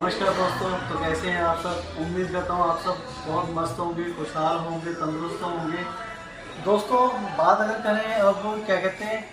नमस्कार दोस्तों, तो कैसे हैं आप सब। उम्मीद करता हूँ आप सब बहुत मस्त होंगे, खुशहाल होंगे, तंदुरुस्त होंगे। दोस्तों बात अगर करें अब क्या कहते हैं,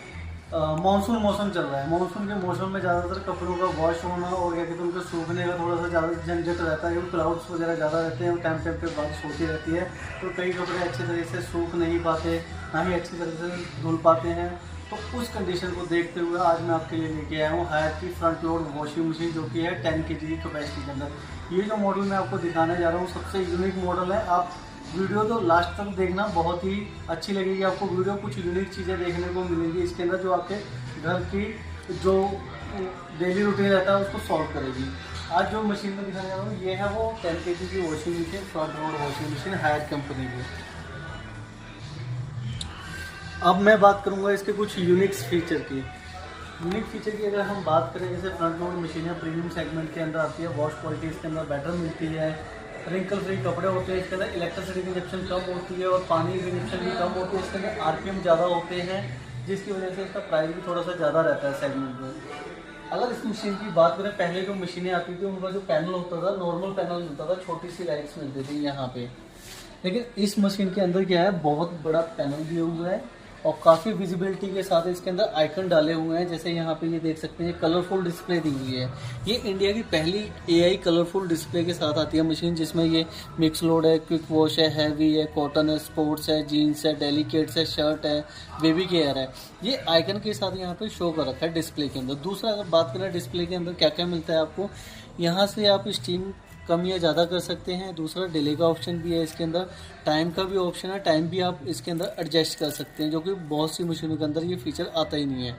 मानसून मौसम चल रहा है। मानसून के मौसम में ज़्यादातर कपड़ों का वॉश होना और क्या कहते हैं उनके सूखने का थोड़ा सा ज़्यादा झंझट रहता है, क्योंकि क्लाउड्स वगैरह ज़्यादा रहते हैं और टाइम टाइम पे बारिश होती रहती है, तो कई कपड़े अच्छी तरह से सूख नहीं पाते, ना ही अच्छी तरह से धुल पाते हैं। तो उस कंडीशन को देखते हुए आज मैं आपके लिए लेके आया हूँ हायर की फ्रंट लोड वॉशिंग मशीन, जो कि है 10 kg की कैपेसिटी के अंदर। ये जो मॉडल मैं आपको दिखाने जा रहा हूँ सबसे यूनिक मॉडल है। आप वीडियो तो लास्ट तक देखना, बहुत ही अच्छी लगेगी आपको वीडियो। कुछ यूनिक चीज़ें देखने को मिलेंगी इसके अंदर जो आपके घर की जो डेली रूटीन रहता है उसको सॉल्व करेगी। आज जो मशीन में दिखाने जा रहा हूँ ये है वो 10 kg की washing machine, front load washing machine Haier company की। अब मैं बात करूंगा इसके कुछ यूनिक फीचर की। यूनिक फीचर की अगर हम बात करें, जैसे फ्रंट लोड मशीन है, प्रीमियम सेगमेंट के अंदर आती है, वॉश क्वालिटी इसके अंदर बेटर मिलती है, रिंकल फ्री कपड़े होते हैं इसके अंदर, इलेक्ट्रिसिटी कंजप्शन कम होती है और पानी कंजप्शन भी कम होती है। इसके अंदर आरपीएम ज़्यादा होते हैं, जिसकी वजह से इसका प्राइस भी थोड़ा सा ज़्यादा रहता है सेगमेंट में। अगर इस मशीन की बात करें, पहले जो मशीनें आती थी उनका जो पैनल होता था नॉर्मल पैनल मिलता था, छोटी सी लाइट्स मिलती थी यहाँ पे। लेकिन इस मशीन के अंदर क्या है, बहुत बड़ा पैनल दिया हुआ है और काफ़ी विजिबिलिटी के साथ इसके अंदर आइकन डाले हुए हैं। जैसे यहाँ पे ये देख सकते हैं, कलरफुल डिस्प्ले दी हुई है। ये इंडिया की पहली एआई कलरफुल डिस्प्ले के साथ आती है मशीन, जिसमें ये मिक्स लोड है, क्विक वॉश है, हैवी है, कॉटन है, स्पोर्ट्स है, जीन्स है, डेलिकेट्स है, शर्ट है, बेबी केयर है। ये आइकन के साथ यहाँ पे शो कर रखा है डिस्प्ले के अंदर। दूसरा अगर बात करें डिस्प्ले के अंदर क्या क्या मिलता है आपको, यहाँ से आप स्टीम कम या ज़्यादा कर सकते हैं। दूसरा डिले का ऑप्शन भी है इसके अंदर, टाइम का भी ऑप्शन है, टाइम भी आप इसके अंदर एडजस्ट कर सकते हैं, जो कि बहुत सी मशीनों के अंदर ये फीचर आता ही नहीं है।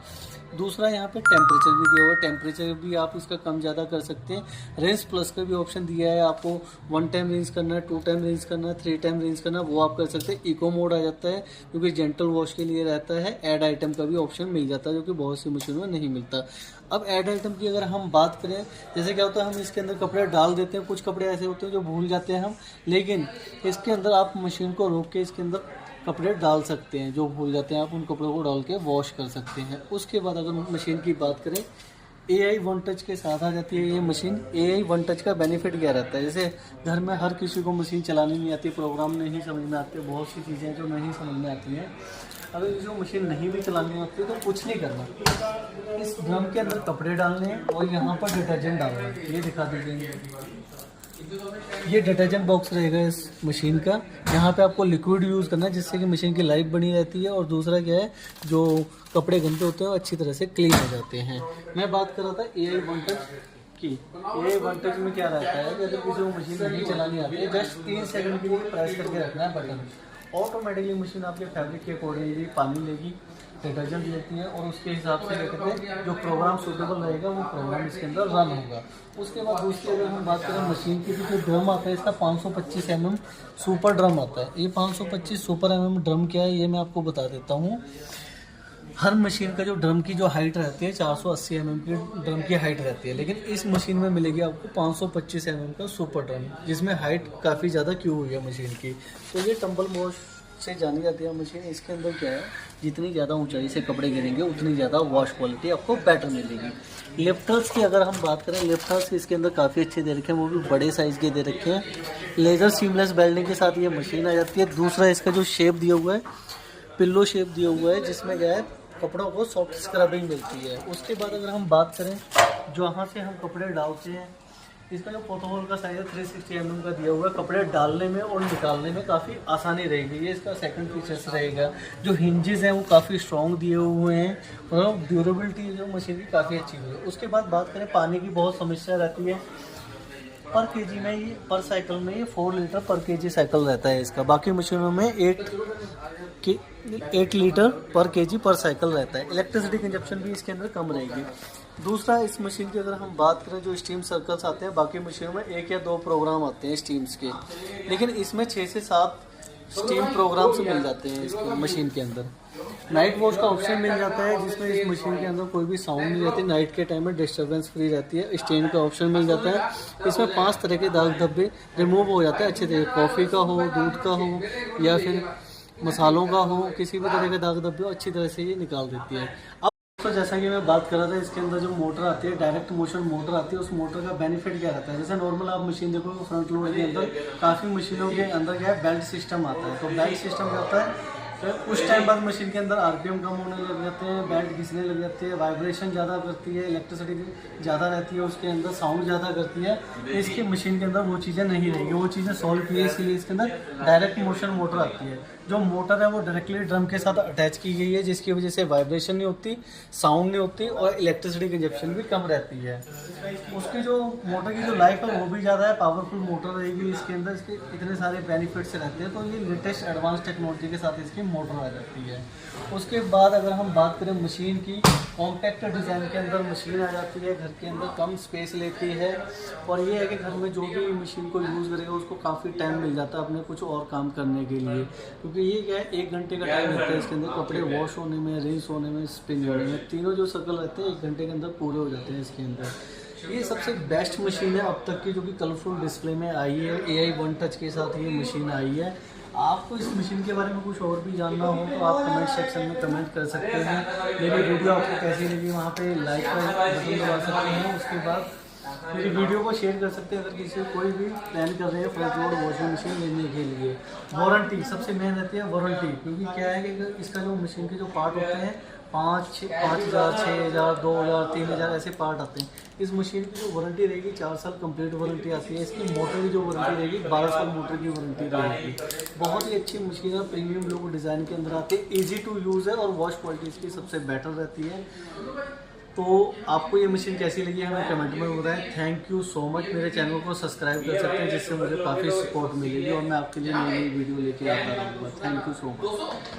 दूसरा यहाँ पे टेम्परेचर भी दिया हुआ है, टेम्परेचर भी आप इसका कम ज़्यादा कर सकते हैं। रेंज प्लस का भी ऑप्शन दिया है, आपको 1 टाइम रेंज करना है, 2 टाइम रेंज करना है, 3 टाइम रेंज करना है, वो आप कर सकते हैं। इको मोड आ जाता है क्योंकि जेंटल वॉश के लिए रहता है। ऐड आइटम का भी ऑप्शन मिल जाता है, जो कि बहुत सी मशीनों में नहीं मिलता। अब ऐड आइटम की अगर हम बात करें, जैसे क्या होता है हम इसके अंदर कपड़े डाल देते हैं, कुछ कपड़े ऐसे होते हैं जो भूल जाते हैं हम, लेकिन इसके अंदर आप मशीन को रोक के इसके अंदर कपड़े डाल सकते हैं, जो भूल जाते हैं आप उन कपड़ों को डाल के वॉश कर सकते हैं। उसके बाद अगर मशीन की बात करें, AI 1 टच के साथ आ जाती है ये मशीन। AI 1 टच का बेनिफिट क्या रहता है, जैसे घर में हर किसी को मशीन चलानी नहीं आती, प्रोग्राम नहीं समझ में आते, बहुत सी चीज़ें जो नहीं समझ में आती हैं। अगर किसी को मशीन नहीं भी चलानी होती तो कुछ नहीं करना, इस ड्रम के अंदर कपड़े डालने हैं और यहाँ पर डिटर्जेंट डालना है। ये दिखा दीजिए, ये डिटर्जेंट बॉक्स रहेगा इस मशीन का। यहाँ पे आपको लिक्विड यूज़ करना है, जिससे कि मशीन की लाइफ बनी रहती है। और दूसरा क्या है, जो कपड़े गंदे होते हैं वो अच्छी तरह से क्लीन हो जाते हैं। मैं बात कर रहा था AI 1 टच की। AI 1 टच में क्या रहता है कि अगर किसी को मशीन नहीं चलानी आती है, जस्ट 3 सेकंड के लिए प्रेस करके रखना है बटन, ऑटोमेटिकली मशीन आपके फैब्रिक के अकॉर्डिंगली पानी लेगी, डिटर्जेंट लेती है और उसके हिसाब से क्या कहते हैं जो प्रोग्राम सूटेबल रहेगा वो प्रोग्राम इसके अंदर रन होगा। उसके बाद दूसरी अगर हम बात करें मशीन की, तो जो ड्रम आता है इसका 525 mm सुपर ड्रम आता है। ये 525 सुपर mm ड्रम क्या है ये मैं आपको बता देता हूँ। हर मशीन का जो ड्रम की जो हाइट रहती है 480 mm की ड्रम की हाइट रहती है, लेकिन इस मशीन में मिलेगी आपको 525 mm का सुपर ड्रम, जिसमें हाइट काफ़ी ज़्यादा क्यों हुई है मशीन की। तो ये टंबल वॉश से जानी जाती है मशीन। इसके अंदर क्या है, जितनी ज़्यादा ऊंचाई से कपड़े गिरेंगे उतनी ज़्यादा वॉश क्वालिटी आपको बेटर मिलेगी। लिफ्टर्स की अगर हम बात करें, लिफ्टर्स इसके अंदर काफ़ी अच्छे दे रखे हैं, वो भी बड़े साइज़ के दे रखे हैं। लेज़र सीमलेस वेल्डिंग के साथ ये मशीन आ जाती है। दूसरा इसका जो शेप दिया हुआ है, पिल्लो शेप दिया हुआ है, जिसमें क्या है कपड़ों को सॉफ्ट स्क्रबिंग मिलती है। उसके बाद अगर हम बात करें, जहाँ से हम कपड़े डालते हैं, इसका जो पोथोहोल का साइज है 360 mm का दिया हुआ है। कपड़े डालने में और निकालने में काफ़ी आसानी रहेगी, ये इसका सेकंड फीचर्स रहेगा। जो हिंजेस हैं वो काफ़ी स्ट्रॉन्ग दिए हुए हैं और ड्यूरेबिलिटी जो मशीन की काफ़ी अच्छी हुई है। उसके बाद बात करें, पानी की बहुत समस्या रहती है। पर केजी में ये पर साइकिल में ये 4 लीटर पर केजी साइकिल रहता है इसका। बाकी मशीनों में 8 लीटर पर केजी पर साइकिल रहता है। इलेक्ट्रिसिटी कंजप्शन भी इसके अंदर कम रहेगी। दूसरा, इस मशीन की अगर हम बात करें, जो स्टीम सर्कल्स आते हैं, बाकी मशीनों में 1 या 2 प्रोग्राम आते हैं स्टीम्स के, लेकिन इसमें 6 से 7 स्टीम प्रोग्राम्स मिल जाते हैं इसके मशीन के अंदर। नाइट वॉश का ऑप्शन मिल जाता है, जिसमें इस मशीन के अंदर कोई भी साउंड नहीं रहती, नाइट के टाइम में डिस्टर्बेंस फ्री रहती है। स्टेन का ऑप्शन मिल जाता है। इसमें 5 तरह के दाग धब्बे रिमूव हो जाते हैं अच्छे तरीके, कॉफ़ी का हो, दूध का हो या फिर मसालों का हो, किसी भी तरह के दाग धब्बे अच्छी तरह से ये निकाल देती है। अब जैसा कि मैं बात कर रहा था, इसके अंदर जो मोटर आती है, डायरेक्ट मोशन मोटर आती है, उस मोटर का बेनिफिट क्या रहता है? जैसे नॉर्मल आप मशीन देखो फ्रंट लोड के अंदर काफ़ी मशीनों के अंदर क्या है, बेल्ट सिस्टम आता है। तो बेल्ट सिस्टम क्या होता है, तो उस टाइम बाद मशीन के अंदर आरपीएम कम होने लग जाते हैं, बेल्ट घिसने लग जाती है, वाइब्रेशन ज़्यादा करती है, इलेक्ट्रिसिटी ज़्यादा रहती है, उसके अंदर साउंड ज़्यादा करती है। इसकी मशीन के अंदर वो चीज़ें नहीं रहेगी, वो चीज़ें सॉल्व की है। इसलिए इसके अंदर डायरेक्ट मोशन मोटर आती है। जो मोटर है वो डायरेक्टली ड्रम के साथ अटैच की गई है, जिसकी वजह से वाइब्रेशन नहीं होती, साउंड नहीं होती और इलेक्ट्रिसिटी कंजप्शन भी कम रहती है। उसकी जो मोटर की जो लाइफ है वो भी ज़्यादा है, पावरफुल मोटर रहेगी इसके अंदर। इसके इतने सारे बेनिफिट्स रहते हैं। तो ये लेटेस्ट एडवांस टेक्नोलॉजी के साथ इसकी मोटर आ जाती है। उसके बाद अगर हम बात करें मशीन की, कॉम्पैक्ट डिज़ाइन के अंदर मशीन आ जाती है, घर के अंदर कम स्पेस लेती है। और ये है कि घर में जो भी मशीन को यूज़ करेगा उसको काफ़ी टाइम मिल जाता है अपने कुछ और काम करने के लिए, क्योंकि ये क्या है, 1 घंटे का टाइम लगता है इसके अंदर कपड़े वॉश होने में, रिंस होने में, स्पिन होने में। तीनों जो सर्कल रहते हैं 1 घंटे के अंदर पूरे हो जाते हैं इसके अंदर। ये सबसे बेस्ट मशीन है अब तक की, जो कि कलरफुल डिस्प्ले में आई है। AI वन टच के साथ ये मशीन आई है। आपको इस मशीन के बारे में कुछ और भी जानना हो तो आप कमेंट सेक्शन में कमेंट कर सकते हैं। मेरी वीडियो आपको कैसी लगी वहाँ पे लाइक का बटन दबा सकते हैं। उसके बाद मेरी वीडियो को शेयर कर सकते हैं अगर किसी कोई भी प्लान कर रहे हैं फ्रंट लोड वॉशिंग मशीन लेने के लिए। वारंटी सबसे मेन रहती है, वारंटी, क्योंकि क्या है कि इसका जो मशीन के जो पार्ट होते हैं 5,000, 6,000, 2,000, 3,000 ऐसे पार्ट आते हैं। इस मशीन की जो वारंटी रहेगी 4 साल कंप्लीट वारंटी आती है। इसकी मोटर की जो वारंटी रहेगी 12 साल मोटर की वारंटी रहेगी। बहुत ही अच्छी मशीन है, प्रीमियम लोगो डिज़ाइन के अंदर आती है, ईजी टू यूज़ है और वॉश क्वालिटी इसकी सबसे बेटर रहती है। तो आपको ये मशीन कैसी लगी है हमें कमेंट में बताएं। Thank you so much. मेरे चैनल को सब्सक्राइब कर सकते हैं, जिससे मुझे काफ़ी सपोर्ट मिलेगी और मैं आपके लिए नई नई वीडियो लेके आता रहूँगा। Thank you so much.